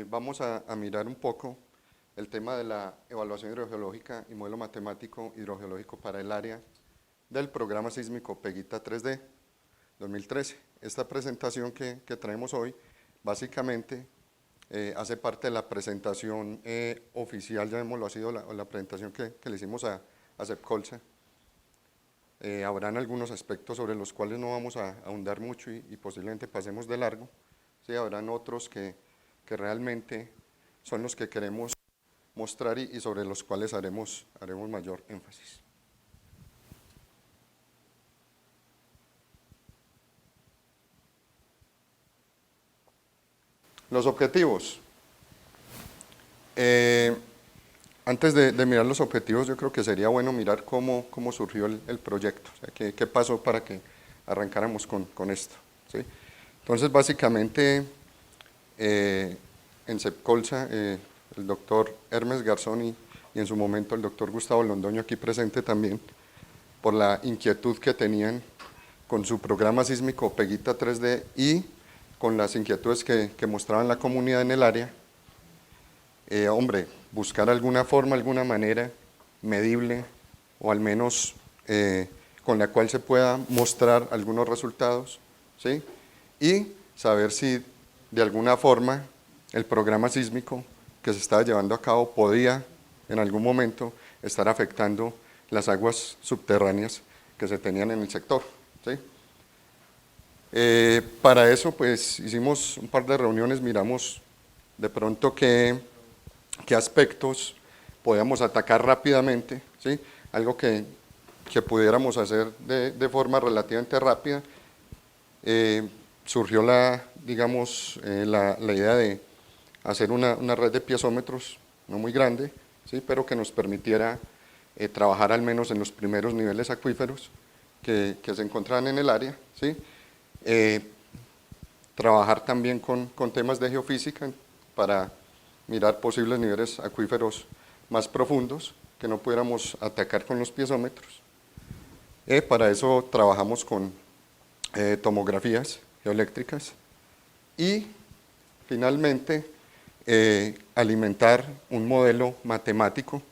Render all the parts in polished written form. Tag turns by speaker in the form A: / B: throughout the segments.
A: Vamos a mirar un poco el tema de la evaluación hidrogeológica y modelo matemático hidrogeológico para el área del programa sísmico PEGITA 3D 2013. Esta presentación que traemos hoy básicamente hace parte de la presentación oficial, llamémoslo así, o la presentación que le hicimos a CEPCOLSA. Habrán algunos aspectos sobre los cuales no vamos a ahondar mucho y posiblemente pasemos de largo. Sí, habrán otros que realmente son los que queremos mostrar y sobre los cuales haremos mayor énfasis. Los objetivos. Antes de mirar los objetivos, yo creo que sería bueno mirar cómo surgió el proyecto, o sea, qué pasó para que arrancáramos con esto. ¿Sí? Entonces, básicamente, en CEPCOLSA, el doctor Hermes Garzón y en su momento el doctor Gustavo Londoño, aquí presente también, por la inquietud que tenían con su programa sísmico PEGITA 3D y con las inquietudes que mostraban la comunidad en el área, buscar alguna forma, alguna manera medible o al menos con la cual se pueda mostrar algunos resultados, ¿sí? Y saber si de alguna forma el programa sísmico que se estaba llevando a cabo podía en algún momento estar afectando las aguas subterráneas que se tenían en el sector, ¿sí? Para eso pues hicimos un par de reuniones, miramos de pronto qué aspectos podíamos atacar rápidamente, ¿sí? Algo que pudiéramos hacer de forma relativamente rápida. Surgió la idea de hacer una red de piezómetros, no muy grande, ¿sí? Pero que nos permitiera trabajar al menos en los primeros niveles acuíferos que se encontraban en el área, ¿sí? Trabajar también con temas de geofísica para mirar posibles niveles acuíferos más profundos que no pudiéramos atacar con los piezómetros. Para eso trabajamos con tomografías geoeléctricas y finalmente alimentar un modelo matemático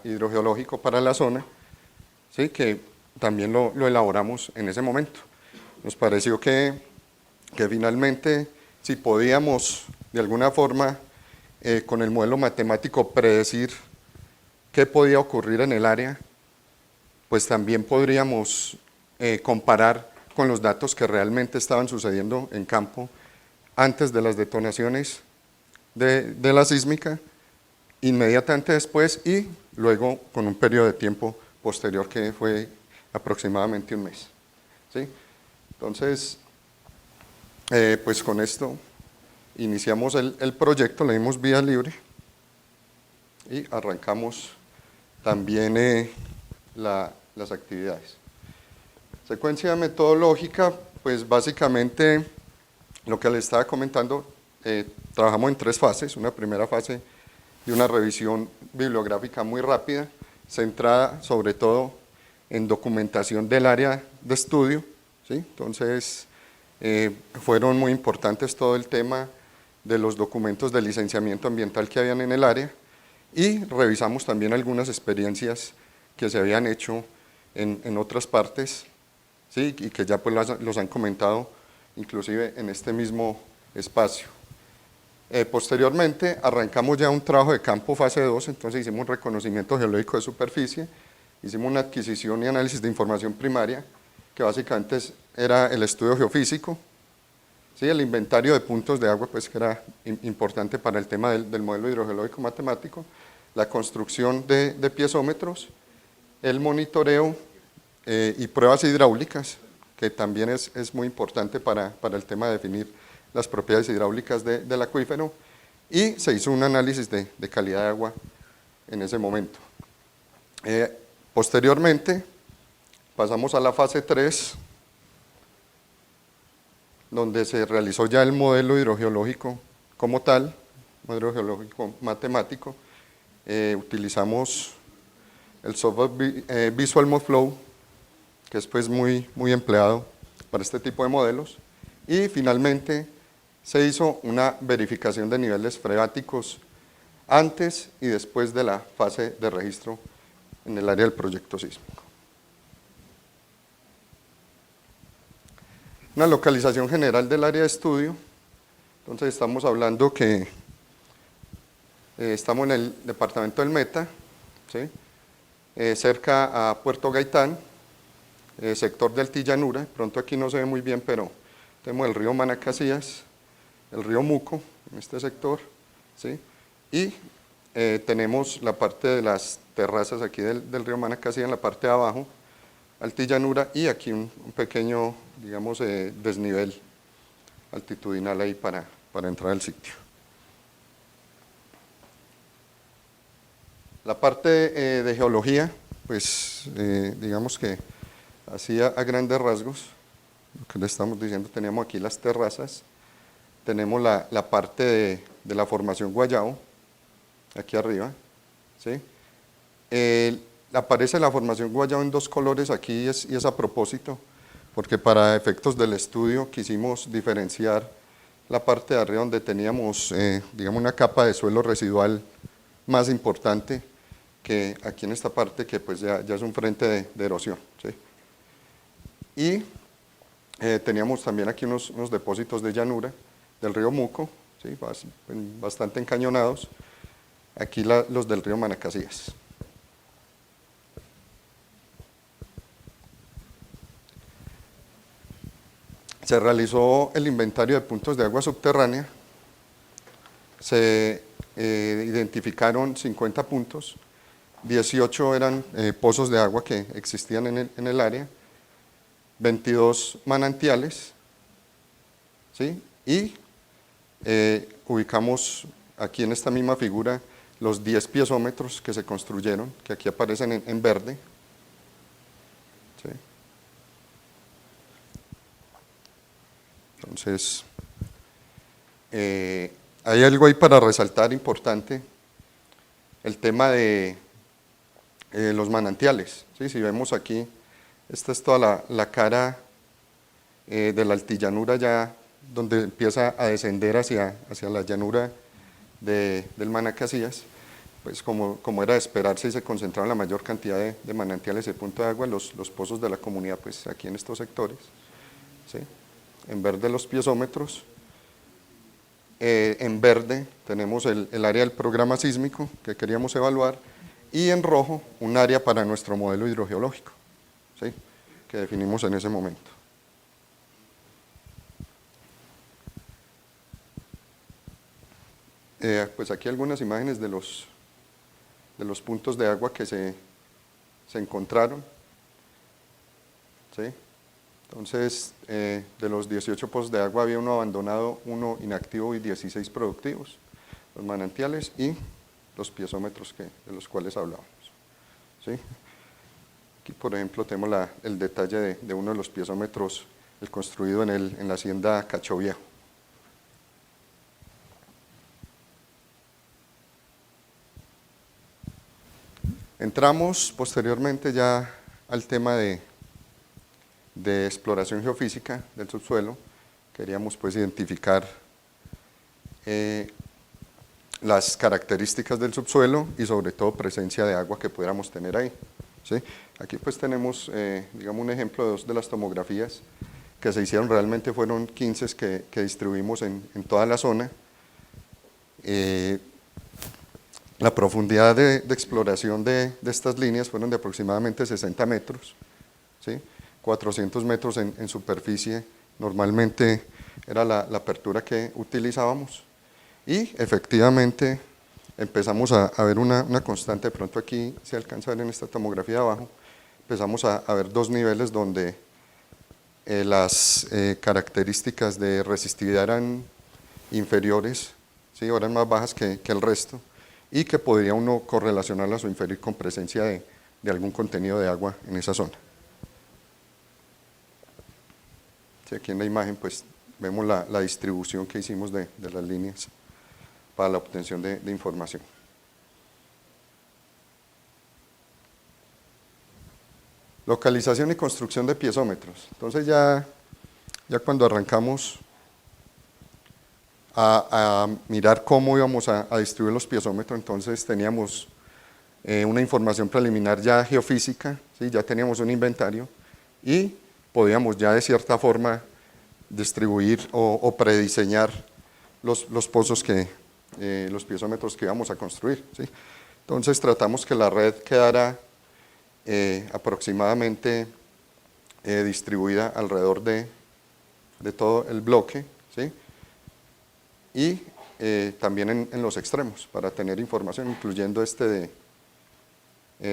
A: hidrogeológico para la zona, ¿sí? Que también lo elaboramos en ese momento. Nos pareció que finalmente si podíamos de alguna forma con el modelo matemático predecir qué podía ocurrir en el área, pues también podríamos comparar con los datos que realmente estaban sucediendo en campo antes de las detonaciones de la sísmica, inmediatamente después y luego con un periodo de tiempo posterior que fue aproximadamente un mes, ¿sí? Entonces, pues con esto iniciamos el proyecto, le dimos vía libre y arrancamos también las actividades. Secuencia metodológica, pues básicamente lo que les estaba comentando, trabajamos en 3 fases. Una primera fase de una revisión bibliográfica muy rápida, centrada sobre todo en documentación del área de estudio, ¿sí? Entonces, fueron muy importantes todo el tema de los documentos de licenciamiento ambiental que habían en el área y revisamos también algunas experiencias que se habían hecho en otras partes, ¿sí? Y que ya pues los han comentado inclusive en este mismo espacio. Posteriormente arrancamos ya un trabajo de campo fase 2, entonces hicimos un reconocimiento geológico de superficie, hicimos una adquisición y análisis de información primaria, que básicamente era el estudio geofísico, ¿sí? El inventario de puntos de agua, pues que era importante para el tema del modelo hidrogeológico matemático, la construcción de piezómetros, el monitoreo y pruebas hidráulicas, que también es muy importante para el tema de definir las propiedades hidráulicas del acuífero, y se hizo un análisis de calidad de agua en ese momento. Posteriormente pasamos a la fase 3, donde se realizó ya el modelo hidrogeológico como tal, modelo geológico matemático. Utilizamos el software Visual ModFlow, que es pues muy empleado para este tipo de modelos, y finalmente se hizo una verificación de niveles freáticos antes y después de la fase de registro en el área del proyecto sísmico. Una localización general del área de estudio. Entonces estamos hablando que estamos en el departamento del Meta, ¿sí? Cerca a Puerto Gaitán, sector de Altillanura. Pronto aquí no se ve muy bien, pero tenemos el río Manacasías, el río Muco en este sector, ¿sí? Y tenemos la parte de las terrazas aquí del río Manacasías en la parte de abajo, Altillanura, y aquí un pequeño, digamos, desnivel altitudinal ahí para entrar al sitio. La parte de geología, pues digamos que así a grandes rasgos, lo que le estamos diciendo, teníamos aquí las terrazas, tenemos la parte de la formación Guayabo, aquí arriba, ¿sí? Aparece la formación Guayabo en dos colores aquí y es a propósito, porque para efectos del estudio quisimos diferenciar la parte de arriba donde teníamos, digamos, una capa de suelo residual más importante que aquí en esta parte que pues ya es un frente de erosión, ¿sí? Y teníamos también aquí unos depósitos de llanura del río Muco, ¿sí? Bastante encañonados, aquí los del río Manacasías. Se realizó el inventario de puntos de agua subterránea, se identificaron 50 puntos, 18 eran pozos de agua que existían en el área, 22 manantiales, ¿sí? Y ubicamos aquí en esta misma figura los 10 piezómetros que se construyeron, que aquí aparecen en verde, ¿sí? Entonces, hay algo ahí para resaltar importante, el tema de los manantiales, ¿sí? Si vemos aquí, esta es toda la cara de la altillanura ya, donde empieza a descender hacia la llanura del Manacasías, pues como era de esperarse y se concentraba la mayor cantidad de manantiales y punto de agua, los pozos de la comunidad, pues aquí en estos sectores, ¿sí? En verde los piezómetros, en verde tenemos el área del programa sísmico que queríamos evaluar, y en rojo un área para nuestro modelo hidrogeológico, ¿sí? Que definimos en ese momento. Pues aquí algunas imágenes de los puntos de agua que se encontraron, ¿sí? Entonces, de los 18 pozos de agua había uno abandonado, uno inactivo y 16 productivos, los manantiales y los piezómetros de los cuales hablábamos, ¿sí? Aquí, por ejemplo, tenemos el detalle de uno de los piezómetros, el construido en la hacienda Cachoviejo. Entramos posteriormente ya al tema de exploración geofísica del subsuelo. Queríamos pues identificar las características del subsuelo y sobre todo presencia de agua que pudiéramos tener ahí, ¿sí? Aquí pues tenemos, digamos, un ejemplo de dos de las tomografías que se hicieron, realmente fueron 15 que distribuimos en toda la zona. La profundidad de exploración de estas líneas fueron de aproximadamente 60 metros, ¿sí? 400 metros en superficie, normalmente era la apertura que utilizábamos, y efectivamente empezamos a ver una constante. De pronto aquí se alcanza a ver en esta tomografía de abajo, empezamos a ver dos niveles donde las características de resistividad eran inferiores, ¿sí? O eran más bajas que el resto, y que podría uno correlacionarlas o inferir con presencia de algún contenido de agua en esa zona. Sí, aquí en la imagen pues vemos la distribución que hicimos de las líneas para la obtención de información. Localización y construcción de piezómetros. Entonces ya cuando arrancamos a mirar cómo íbamos a distribuir los piezómetros. Entonces teníamos una información preliminar ya geofísica, ¿sí? Ya teníamos un inventario y podíamos ya de cierta forma distribuir o prediseñar los pozos los piezómetros que íbamos a construir, ¿sí? Entonces tratamos que la red quedara aproximadamente distribuida alrededor de todo el bloque, ¿sí? Y también en los extremos, para tener información, incluyendo de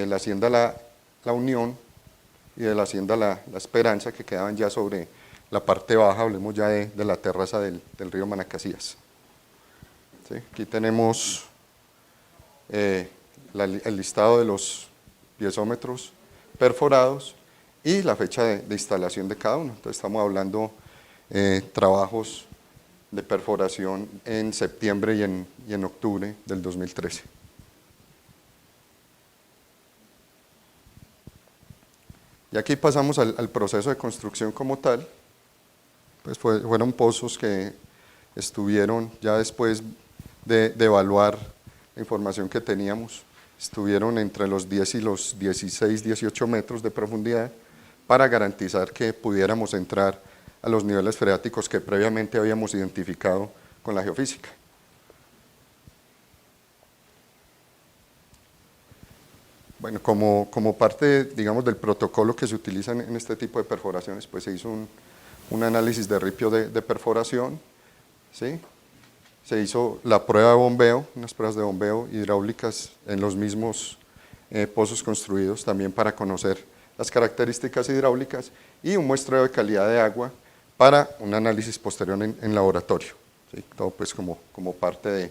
A: la hacienda la Unión y de la hacienda la Esperanza, que quedaban ya sobre la parte baja, hablemos ya de la terraza del río Manacasías. ¿Sí? Aquí tenemos el listado de los piezómetros perforados y la fecha de instalación de cada uno. Entonces estamos hablando trabajos de perforación en septiembre y en octubre del 2013. Y aquí pasamos al proceso de construcción como tal. Pues fueron pozos que estuvieron ya después de evaluar la información que teníamos, estuvieron entre los 10 y los 16, 18 metros de profundidad para garantizar que pudiéramos entrar a los niveles freáticos que previamente habíamos identificado con la geofísica. Bueno, como parte, digamos, del protocolo que se utiliza en este tipo de perforaciones, pues se hizo un análisis de ripio de perforación, ¿sí? Se hizo la prueba de bombeo, unas pruebas de bombeo hidráulicas en los mismos pozos construidos, también para conocer las características hidráulicas, y un muestreo de calidad de agua para un análisis posterior en laboratorio, ¿sí? Todo pues como parte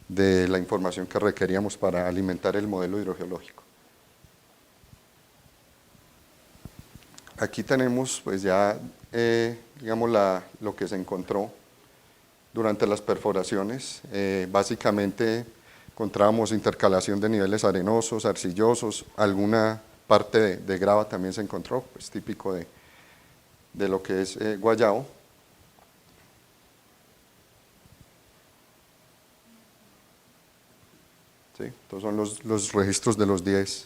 A: de la información que requeríamos para alimentar el modelo hidrogeológico. Aquí tenemos pues ya, digamos, lo que se encontró durante las perforaciones. Básicamente encontrábamos intercalación de niveles arenosos, arcillosos, alguna parte de grava también se encontró, pues típico de lo que es Guayao. ¿Sí? Estos son los registros de los 10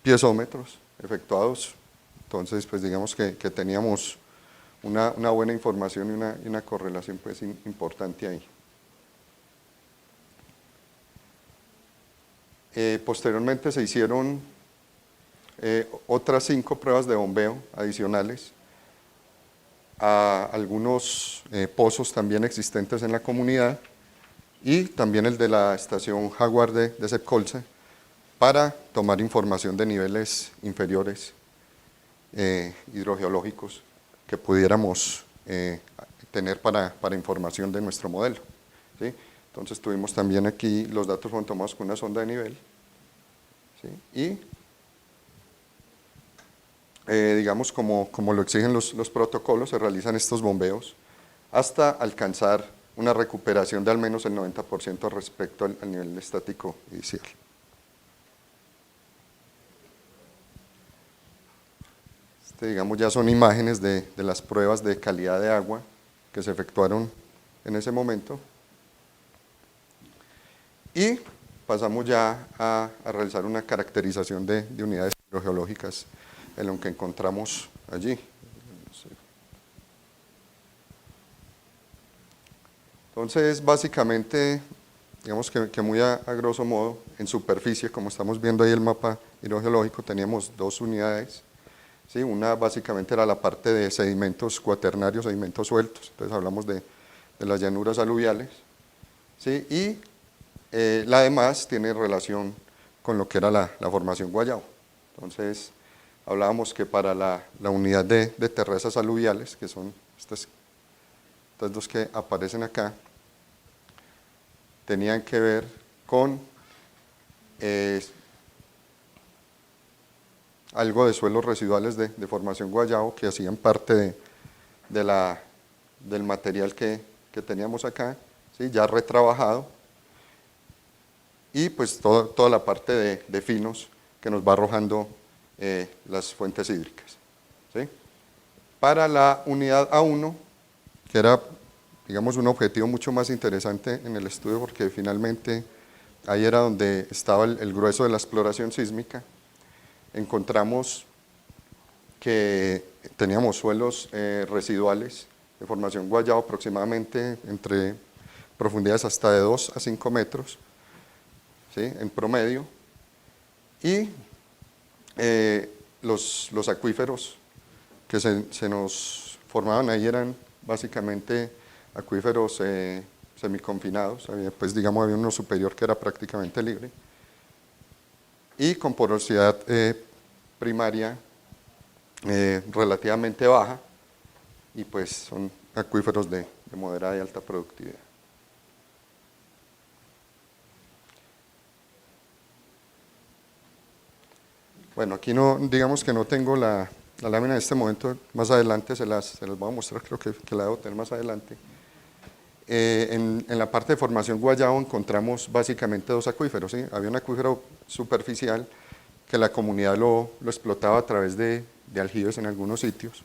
A: piezómetros efectuados. Entonces, pues digamos que teníamos una buena información y una correlación pues importante ahí. Posteriormente se hicieron otras 5 pruebas de bombeo adicionales a algunos pozos también existentes en la comunidad, y también el de la estación Jaguar de Sepcolce, para tomar información de niveles inferiores hidrogeológicos que pudiéramos tener para información de nuestro modelo, ¿sí? Entonces tuvimos también aquí, los datos fueron tomados con una sonda de nivel, ¿sí? Y digamos, como lo exigen los protocolos, se realizan estos bombeos hasta alcanzar una recuperación de al menos el 90% respecto al nivel estático inicial. Digamos, ya son imágenes de las pruebas de calidad de agua que se efectuaron en ese momento. Y pasamos ya a realizar una caracterización de unidades hidrogeológicas en lo que encontramos allí. Entonces, básicamente, digamos que muy a grosso modo, en superficie, como estamos viendo ahí el mapa hidrogeológico, teníamos 2 unidades. ¿Sí? Una básicamente era la parte de sedimentos cuaternarios, sedimentos sueltos, entonces hablamos de las llanuras aluviales, ¿sí? Y la demás tiene relación con lo que era la formación Guayao. Entonces hablábamos que para la unidad de terrazas aluviales, que son estas 2 que aparecen acá, tenían que ver con algo de suelos residuales de formación Guayao, que hacían parte del material que teníamos acá, ¿sí? Ya retrabajado, y pues toda la parte de finos que nos va arrojando las fuentes hídricas, ¿sí? Para la unidad A1, que era, digamos, un objetivo mucho más interesante en el estudio, porque finalmente ahí era donde estaba el grueso de la exploración sísmica. Encontramos que teníamos suelos residuales de formación Guayabo aproximadamente entre profundidades hasta de 2 a 5 metros, ¿sí?, en promedio, y los acuíferos que se nos formaban ahí eran básicamente acuíferos semiconfinados, pues digamos había uno superior que era prácticamente libre, y con porosidad primaria relativamente baja, y pues son acuíferos de moderada y alta productividad. Bueno, aquí no, digamos que no tengo la lámina en este momento, más adelante se las voy a mostrar, creo que la debo tener más adelante. En la parte de formación Guayabo encontramos básicamente dos acuíferos, ¿sí? Había un acuífero superficial que la comunidad lo explotaba a través de aljibes en algunos sitios.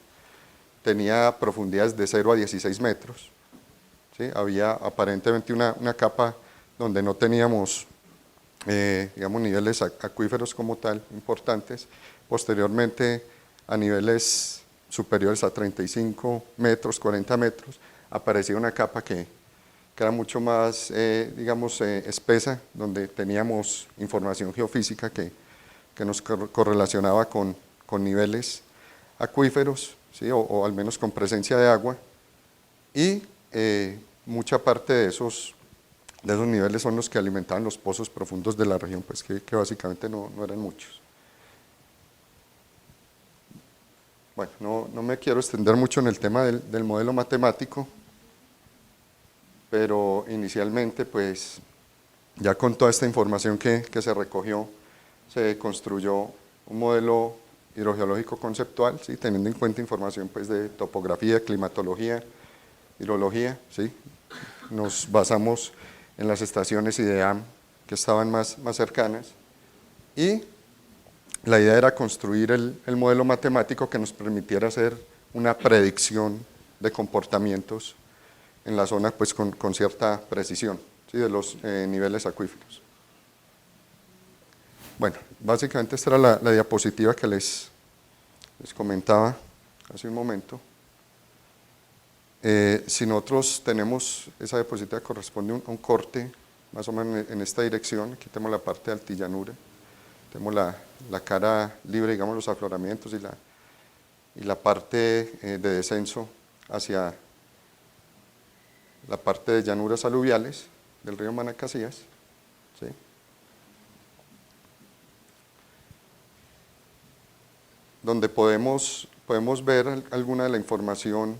A: Tenía profundidades de 0 a 16 metros. ¿Sí? Había aparentemente una capa donde no teníamos digamos, niveles acuíferos como tal importantes. Posteriormente, a niveles superiores a 35 metros, 40 metros, aparecía una capa que era mucho más, digamos, espesa, donde teníamos información geofísica que nos correlacionaba con niveles acuíferos, ¿sí?, o al menos con presencia de agua, y mucha parte de esos niveles son los que alimentaban los pozos profundos de la región, pues que básicamente no eran muchos. Bueno, no me quiero extender mucho en el tema del modelo matemático, pero inicialmente, pues, ya con toda esta información que se recogió, se construyó un modelo hidrogeológico conceptual, ¿sí?, teniendo en cuenta información, pues, de topografía, climatología, hidrología, ¿sí? Nos basamos en las estaciones IDEAM que estaban más cercanas, y la idea era construir el modelo matemático que nos permitiera hacer una predicción de comportamientos en la zona, pues con cierta precisión, ¿sí?, de los niveles acuíferos. Bueno, básicamente esta era la diapositiva que les comentaba hace un momento. Si nosotros tenemos, esa diapositiva corresponde a un corte más o menos en esta dirección. Aquí tenemos la parte de altillanura, tenemos la cara libre, digamos, los afloramientos, y la parte de descenso hacia la parte de llanuras aluviales del río Manacasías, ¿sí? Donde podemos ver alguna de la información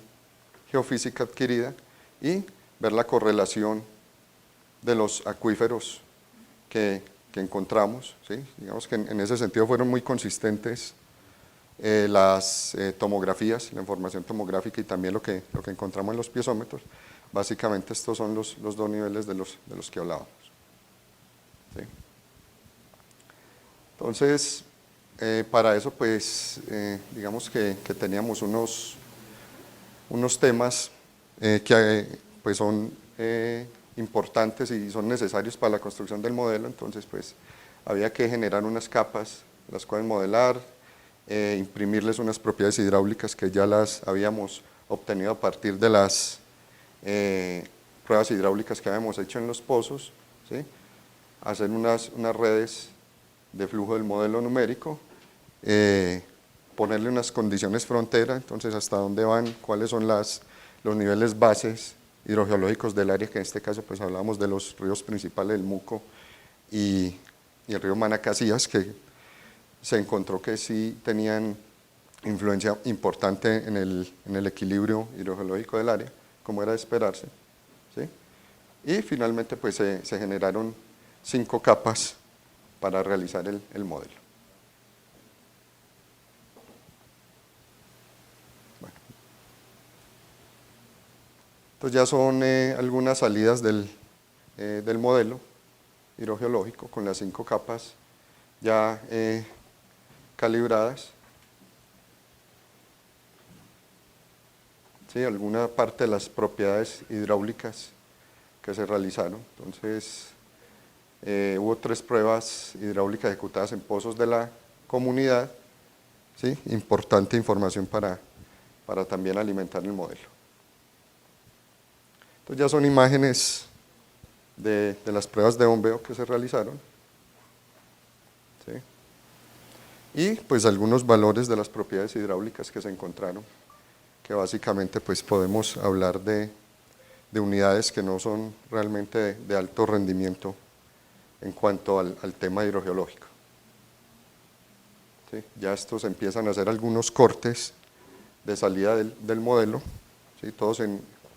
A: geofísica adquirida y ver la correlación de los acuíferos que encontramos, ¿sí? Digamos que en ese sentido fueron muy consistentes las tomografías, la información tomográfica, y también lo que encontramos en los piezómetros. Básicamente estos son los dos niveles de los que hablábamos, ¿sí? Entonces, para eso, pues, digamos que teníamos unos temas que pues son importantes y son necesarios para la construcción del modelo. Entonces, pues, había que generar unas capas, las cuales modelar, imprimirles unas propiedades hidráulicas que ya las habíamos obtenido a partir de las pruebas hidráulicas que habíamos hecho en los pozos, ¿sí?, hacer unas redes de flujo del modelo numérico, ponerle unas condiciones frontera, entonces hasta dónde van, cuáles son los niveles bases hidrogeológicos del área, que en este caso pues hablamos de los ríos principales, el Muco y el río Manacasías, que se encontró que sí tenían influencia importante en el equilibrio hidrogeológico del área, como era de esperarse, ¿sí? Y finalmente pues se generaron 5 capas para realizar el modelo. Bueno. Entonces ya son algunas salidas del modelo hidrogeológico con las 5 capas ya calibradas, ¿sí? Alguna parte de las propiedades hidráulicas que se realizaron. Entonces, hubo 3 pruebas hidráulicas ejecutadas en pozos de la comunidad, ¿sí? Importante información para también alimentar el modelo. Entonces ya son imágenes de las pruebas de bombeo que se realizaron, ¿sí? Y pues algunos valores de las propiedades hidráulicas que se encontraron, que básicamente pues podemos hablar de unidades que no son realmente de alto rendimiento en cuanto al tema hidrogeológico. ¿Sí? Ya estos empiezan a hacer algunos cortes de salida del modelo, ¿sí? Todos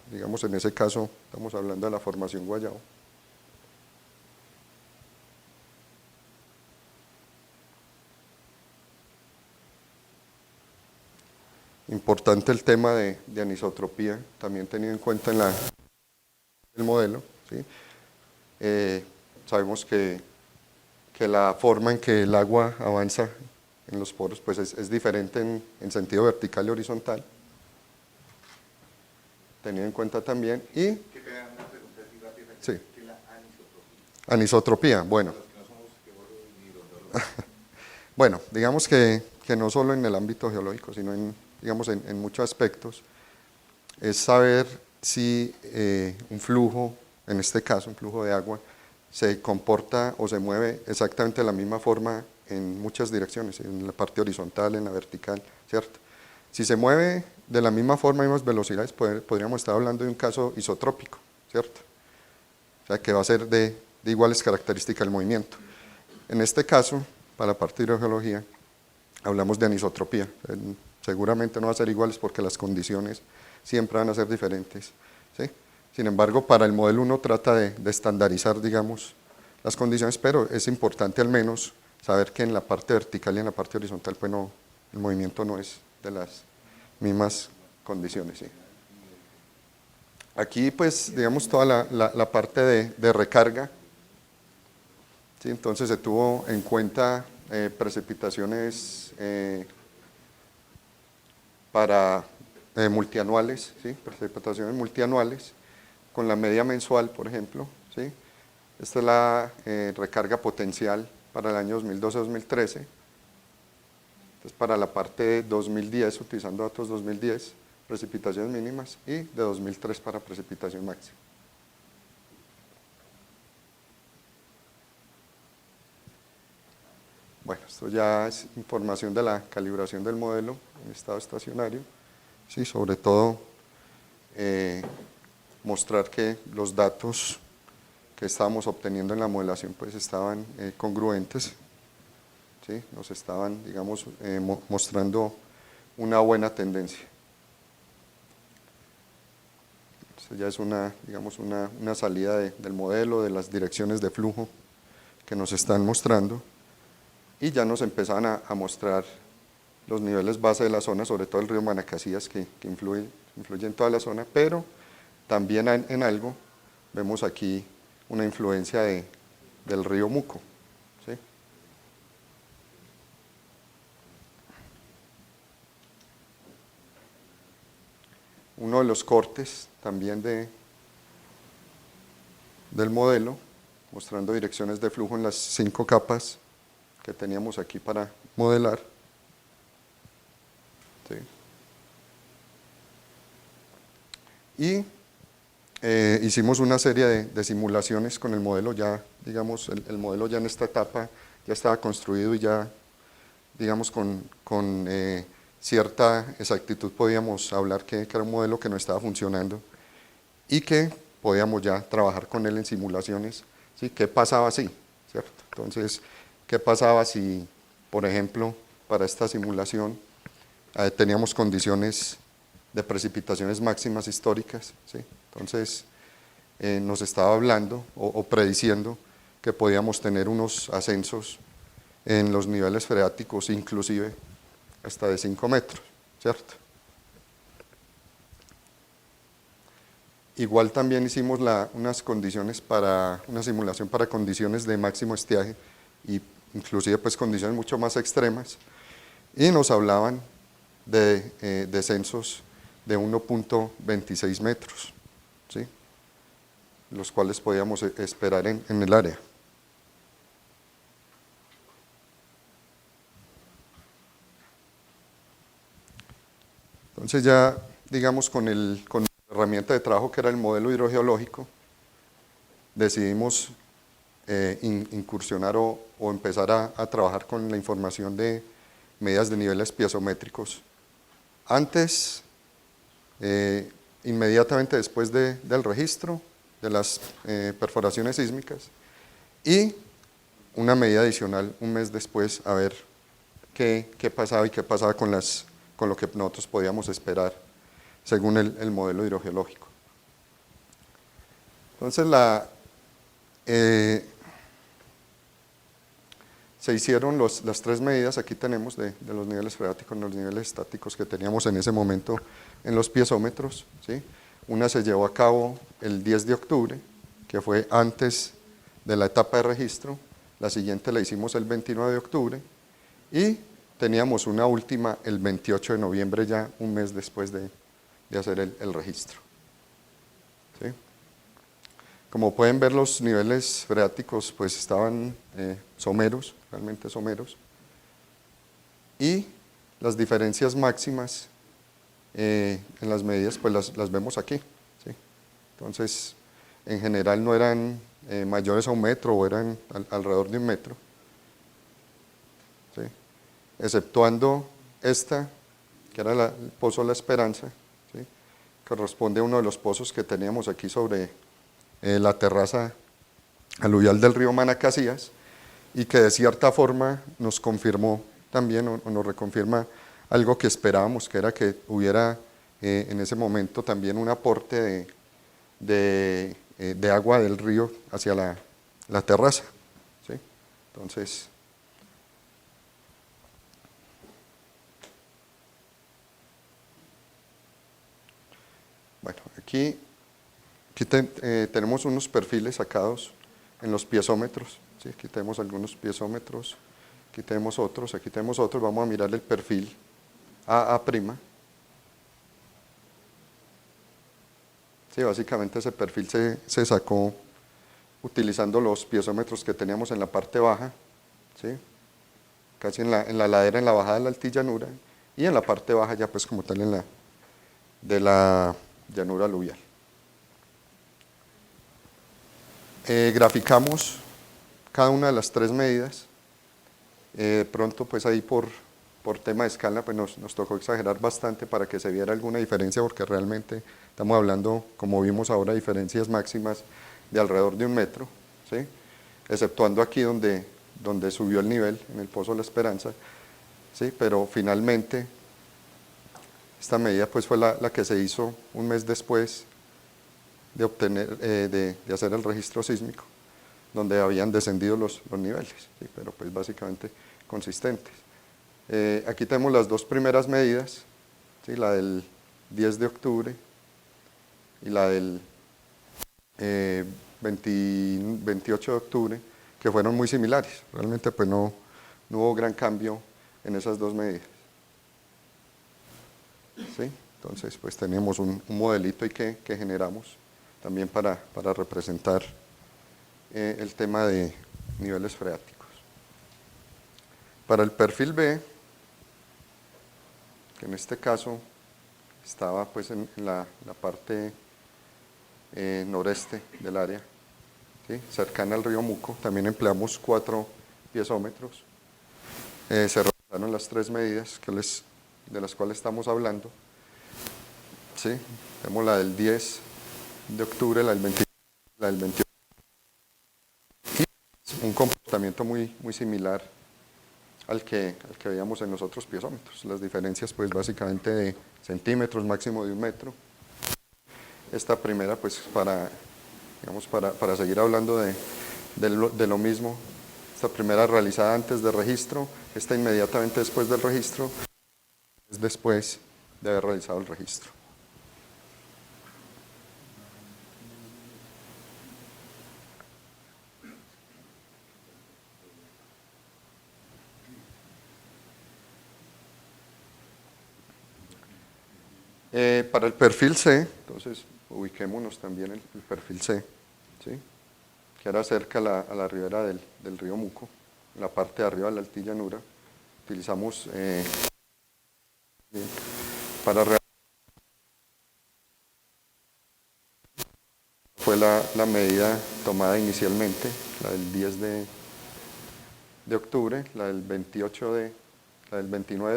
A: digamos en ese caso estamos hablando de la formación Guayabo. Importante el tema de anisotropía, también tenido en cuenta en el modelo, ¿sí? Sabemos que la forma en que el agua avanza en los poros pues es diferente en sentido vertical y horizontal, tenido en cuenta también. Y
B: Una pregunta así rápida.
A: sí,
B: ¿Qué es la anisotropía?
A: anisotropía, bueno.
B: Los que no somos geólogos ni hidrólogos.
A: Bueno, digamos que no solo en el ámbito geológico, sino digamos en muchos aspectos, es saber si un flujo, en este caso un flujo de agua, se comporta o se mueve exactamente de la misma forma en muchas direcciones, en la parte horizontal, en la vertical, ¿cierto? Si se mueve de la misma forma, mismas velocidades, podríamos estar hablando de un caso isotrópico, ¿cierto? O sea, que va a ser de iguales características el movimiento. En este caso, para la parte de hidrogeología, hablamos de anisotropía. Seguramente no va a ser iguales porque las condiciones siempre van a ser diferentes, ¿sí? Sin embargo, para el modelo uno trata de estandarizar, digamos, las condiciones, pero es importante al menos saber que en la parte vertical y en la parte horizontal, pues no, el movimiento no es de las mismas condiciones, ¿sí? Aquí, pues, digamos, toda la parte de recarga, ¿sí? Entonces se tuvo en cuenta precipitaciones para multianuales, ¿sí? Precipitaciones multianuales, con la media mensual, por ejemplo, ¿sí? Esta es la recarga potencial para el año 2012-2013. Entonces, para la parte de 2010, utilizando datos 2010, precipitaciones mínimas, y de 2003 para precipitación máxima. Bueno, esto ya es información de la calibración del modelo en estado estacionario, sí, sobre todo mostrar que los datos que estábamos obteniendo en la modelación pues estaban congruentes, ¿sí? Nos estaban, digamos, mostrando una buena tendencia. Esto ya es digamos, una salida del modelo, de las direcciones de flujo que nos están mostrando, y ya nos empezaban a mostrar los niveles base de la zona, sobre todo el río Manacasías, que influye en toda la zona, pero también en algo vemos aquí una influencia del río Muco, ¿sí? Uno de los cortes también del modelo, mostrando direcciones de flujo en las 5 capas que teníamos aquí para modelar, ¿sí? Y hicimos una serie de simulaciones con el modelo, ya digamos el modelo ya en esta etapa ya estaba construido y ya digamos con cierta exactitud podíamos hablar que era un modelo que no estaba funcionando y que podíamos ya trabajar con él en simulaciones, ¿sí? ¿Qué pasaba si? ¿Cierto? Entonces, ¿qué pasaba si, por ejemplo, para esta simulación teníamos condiciones de precipitaciones máximas históricas, ¿sí? Entonces, nos estaba hablando o prediciendo que podíamos tener unos ascensos en los niveles freáticos, inclusive hasta de 5 metros, ¿cierto? Igual también hicimos unas simulación para condiciones de máximo estiaje y inclusive pues condiciones mucho más extremas, y nos hablaban de descensos de 1.26 metros, ¿sí? Los cuales podíamos esperar en el área. Entonces ya, digamos, con la herramienta de trabajo que era el modelo hidrogeológico, decidimos incursionar o empezar a trabajar con la información de medidas de niveles piezométricos. Antes, inmediatamente después del registro de las perforaciones sísmicas, y una medida adicional un mes después, a ver qué pasaba y qué pasaba con lo que nosotros podíamos esperar según el modelo hidrogeológico. Entonces se hicieron las tres medidas, aquí tenemos de los niveles freáticos, los niveles estáticos que teníamos en ese momento en los piezómetros, ¿sí? Una se llevó a cabo el 10 de octubre, que fue antes de la etapa de registro, la siguiente la hicimos el 29 de octubre, y teníamos una última el 28 de noviembre, ya un mes después de hacer el registro. ¿Sí? Como pueden ver, los niveles freáticos pues estaban someros, realmente someros, y las diferencias máximas en las medidas pues las vemos aquí, ¿sí? Entonces, en general no eran mayores a 1 metro o eran alrededor de 1 metro, ¿sí? Exceptuando esta, que era el Pozo La Esperanza, ¿sí? Corresponde a uno de los pozos que teníamos aquí sobre la terraza aluvial del río Manacasías, y que de cierta forma nos confirmó también o nos reconfirma algo que esperábamos, que era que hubiera en ese momento también un aporte de agua del río hacia la terraza, ¿sí? Entonces, bueno, aquí tenemos unos perfiles sacados en los piezómetros, ¿sí? Aquí tenemos algunos piezómetros, aquí tenemos otros, vamos a mirar el perfil AA'. Sí, básicamente ese perfil se sacó utilizando los piezómetros que teníamos en la parte baja, ¿sí? Casi en la ladera, en la bajada de la altillanura, y en la parte baja ya pues como tal de la llanura aluvial. Graficamos cada una de las tres medidas. Pronto pues ahí por tema de escala pues nos tocó exagerar bastante para que se viera alguna diferencia, porque realmente estamos hablando, como vimos ahora, diferencias máximas de alrededor de 1 metro, ¿sí? Exceptuando aquí donde subió el nivel en el Pozo La Esperanza, ¿sí? Pero finalmente esta medida pues fue la que se hizo un mes después de obtener, de hacer el registro sísmico, donde habían descendido los niveles, ¿sí? Pero pues básicamente consistentes. Aquí tenemos las dos primeras medidas, ¿sí? La del 10 de octubre y la del 28 de octubre, que fueron muy similares. Realmente pues no hubo gran cambio en esas dos medidas, ¿sí? Entonces pues tenemos un modelito y que generamos también para representar el tema de niveles freáticos. Para el perfil B, que en este caso estaba pues en la parte noreste del área, ¿sí? Cercana al río Muco, también empleamos 4 piezómetros. Se realizaron las 3 medidas de las cuales estamos hablando, ¿sí? Tenemos la del 10 de octubre, la del 20, la del 28. Y un comportamiento muy similar al que veíamos en los otros piezómetros. Las diferencias pues básicamente de centímetros, máximo de 1 metro. Esta primera pues para seguir hablando de lo mismo, esta primera realizada antes del registro, esta inmediatamente después del registro, es después de haber realizado el registro. Para el perfil C, entonces ubiquémonos también en el perfil C, ¿sí? Que era cerca a la ribera del río Muco, en la parte de arriba de la altillanura. Utilizamos para fue la medida tomada inicialmente, la del 10 de octubre, la del 29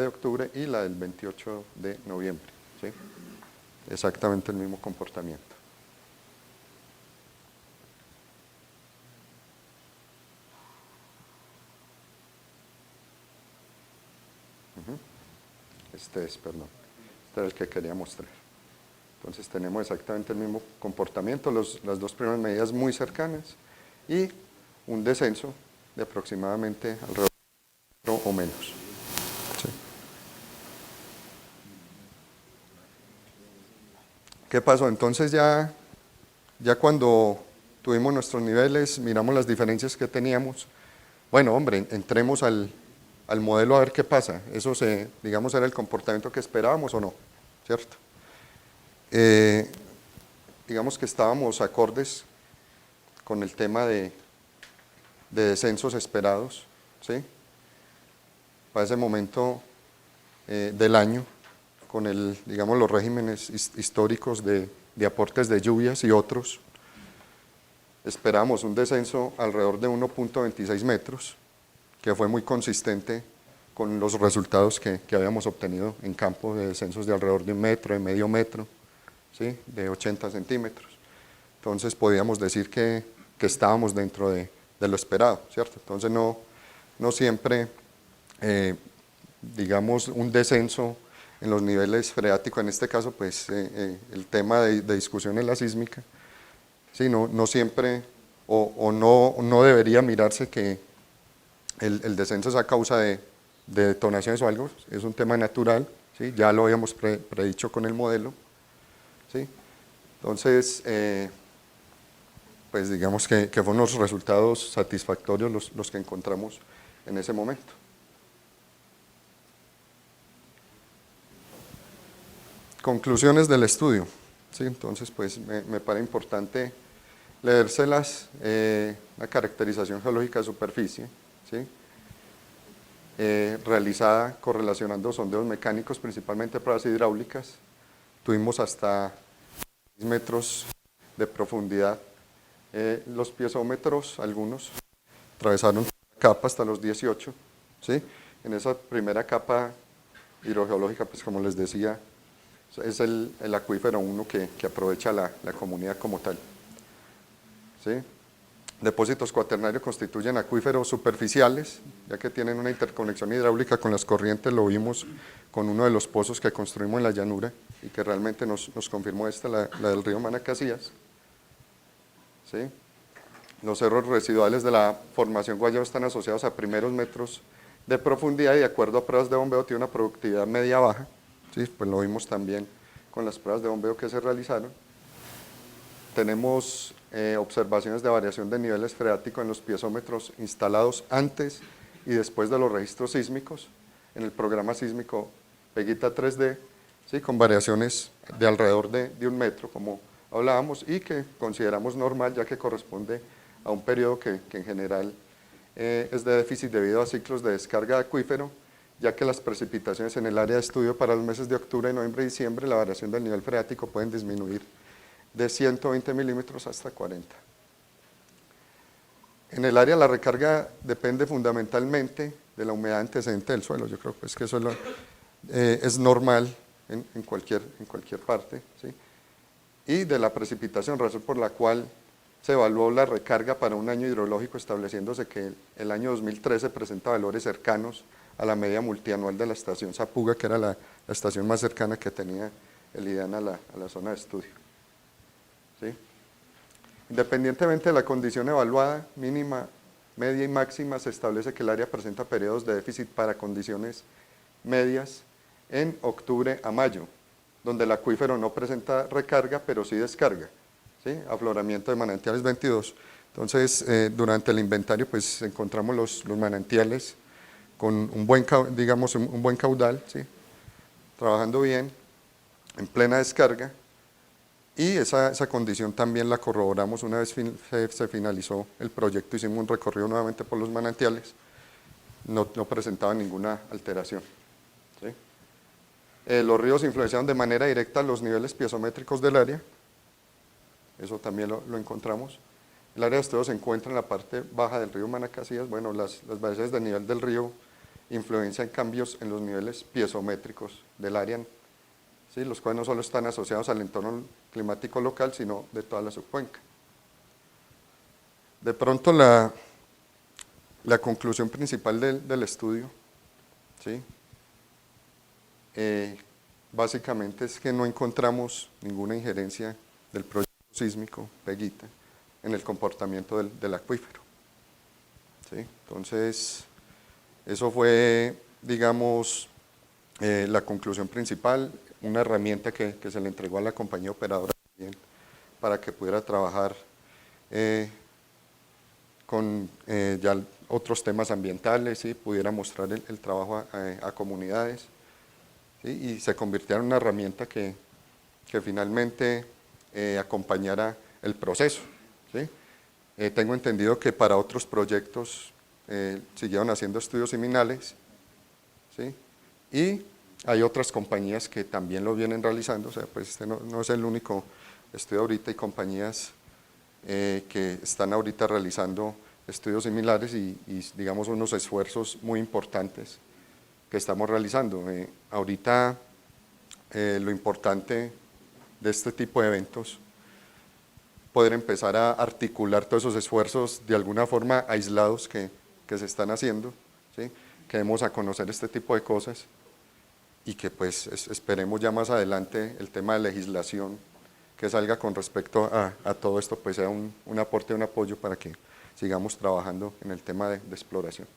A: de octubre y la del 28 de noviembre, ¿sí? Exactamente el mismo comportamiento. Perdón, este es el que quería mostrar. Entonces tenemos exactamente el mismo comportamiento, las dos primeras medidas muy cercanas y un descenso de aproximadamente alrededor de 4 o menos. ¿Sí? ¿Qué pasó? Entonces ya cuando tuvimos nuestros niveles, miramos las diferencias que teníamos. Bueno, hombre, entremos al modelo a ver qué pasa. Eso digamos, era el comportamiento que esperábamos o no, ¿cierto? Digamos que estábamos acordes con el tema de descensos esperados, ¿sí? Para ese momento del año, con digamos, los regímenes históricos de aportes de lluvias y otros, esperamos un descenso alrededor de 1.26 metros, que fue muy consistente con los resultados que habíamos obtenido en campo de descensos de alrededor de 1 metro, de medio metro, ¿sí? De 80 centímetros. Entonces podíamos decir que estábamos dentro de lo esperado, ¿cierto? Entonces no siempre, digamos, un descenso en los niveles freáticos, en este caso, pues el tema de discusión es la sísmica, ¿sí? No siempre, o no debería mirarse que el descenso es a causa de detonaciones o algo, es un tema natural, ¿sí? Ya lo habíamos predicho con el modelo, ¿sí? Entonces, pues digamos que fueron los resultados satisfactorios los que encontramos en ese momento. Conclusiones del estudio, ¿sí? Entonces, pues me parece importante leérselas, la caracterización geológica de superficie, ¿sí? Realizada correlacionando sondeos mecánicos, principalmente pruebas hidráulicas. Tuvimos hasta 6 metros de profundidad. Los piezómetros, algunos, atravesaron la capa hasta los 18, ¿sí? En esa primera capa hidrogeológica, pues como les decía, es el acuífero 1 que aprovecha la comunidad como tal, ¿sí? Depósitos cuaternarios constituyen acuíferos superficiales, ya que tienen una interconexión hidráulica con las corrientes, lo vimos con uno de los pozos que construimos en la llanura y que realmente nos confirmó la del río Manacasías, ¿sí? Los cerros residuales de la formación Guayabo están asociados a primeros metros de profundidad y de acuerdo a pruebas de bombeo tiene una productividad media-baja, ¿sí? Pues lo vimos también con las pruebas de bombeo que se realizaron. Tenemos observaciones de variación de niveles freáticos en los piezómetros instalados antes y después de los registros sísmicos en el programa sísmico Peguita 3D, ¿sí? Con variaciones de alrededor de 1 metro, como hablábamos, y que consideramos normal ya que corresponde a un periodo que en general es de déficit debido a ciclos de descarga de acuífero, ya que las precipitaciones en el área de estudio para los meses de octubre, noviembre y diciembre, la variación del nivel freático pueden disminuir de 120 milímetros hasta 40. En el área la recarga depende fundamentalmente de la humedad antecedente del suelo. Yo creo pues, que eso es normal en cualquier parte, ¿sí? Y de la precipitación, razón por la cual se evaluó la recarga para un año hidrológico, estableciéndose que el año 2013 presenta valores cercanos a la media multianual de la estación Zapuga, que era la estación más cercana que tenía el IDEAN a la zona de estudio, ¿sí? Independientemente de la condición evaluada, mínima, media y máxima, se establece que el área presenta periodos de déficit para condiciones medias en octubre a mayo, donde el acuífero no presenta recarga, pero sí descarga, ¿sí? Afloramiento de manantiales 22. Entonces, durante el inventario, pues encontramos los manantiales con un buen caudal, ¿sí? Trabajando bien. en plena descarga, y esa condición también la corroboramos una vez se finalizó el proyecto, hicimos un recorrido nuevamente por los manantiales, no presentaba ninguna alteración. ¿Sí? Los ríos influenciaron de manera directa los niveles piezométricos del área, eso también lo encontramos. El área de estudio se encuentra en la parte baja del río Manacasías. Bueno, las variaciones del nivel del río influencian cambios en los niveles piezométricos del área, ¿sí? Los cuales no solo están asociados al entorno climático local, sino de toda la subcuenca. De pronto la conclusión principal del estudio, ¿sí? Básicamente es que no encontramos ninguna injerencia del proyecto sísmico Peguita en el comportamiento del acuífero. ¿Sí? Entonces, eso fue, digamos, la conclusión principal, una herramienta que se le entregó a la compañía operadora también para que pudiera trabajar con ya otros temas ambientales, ¿sí? Pudiera mostrar el trabajo a comunidades, ¿sí? Y se convirtiera en una herramienta que finalmente acompañara el proceso. ¿Sí? Tengo entendido que para otros proyectos siguieron haciendo estudios similares, ¿sí? Y hay otras compañías que también lo vienen realizando, o sea, pues este no es el único estudio ahorita, hay compañías que están ahorita realizando estudios similares y digamos unos esfuerzos muy importantes que estamos realizando. Ahorita lo importante de este tipo de eventos, poder empezar a articular todos esos esfuerzos de alguna forma aislados que se están haciendo, ¿sí? Que demos a conocer este tipo de cosas y que pues esperemos ya más adelante el tema de legislación que salga con respecto a todo esto, pues sea un aporte, un apoyo para que sigamos trabajando en el tema de exploración.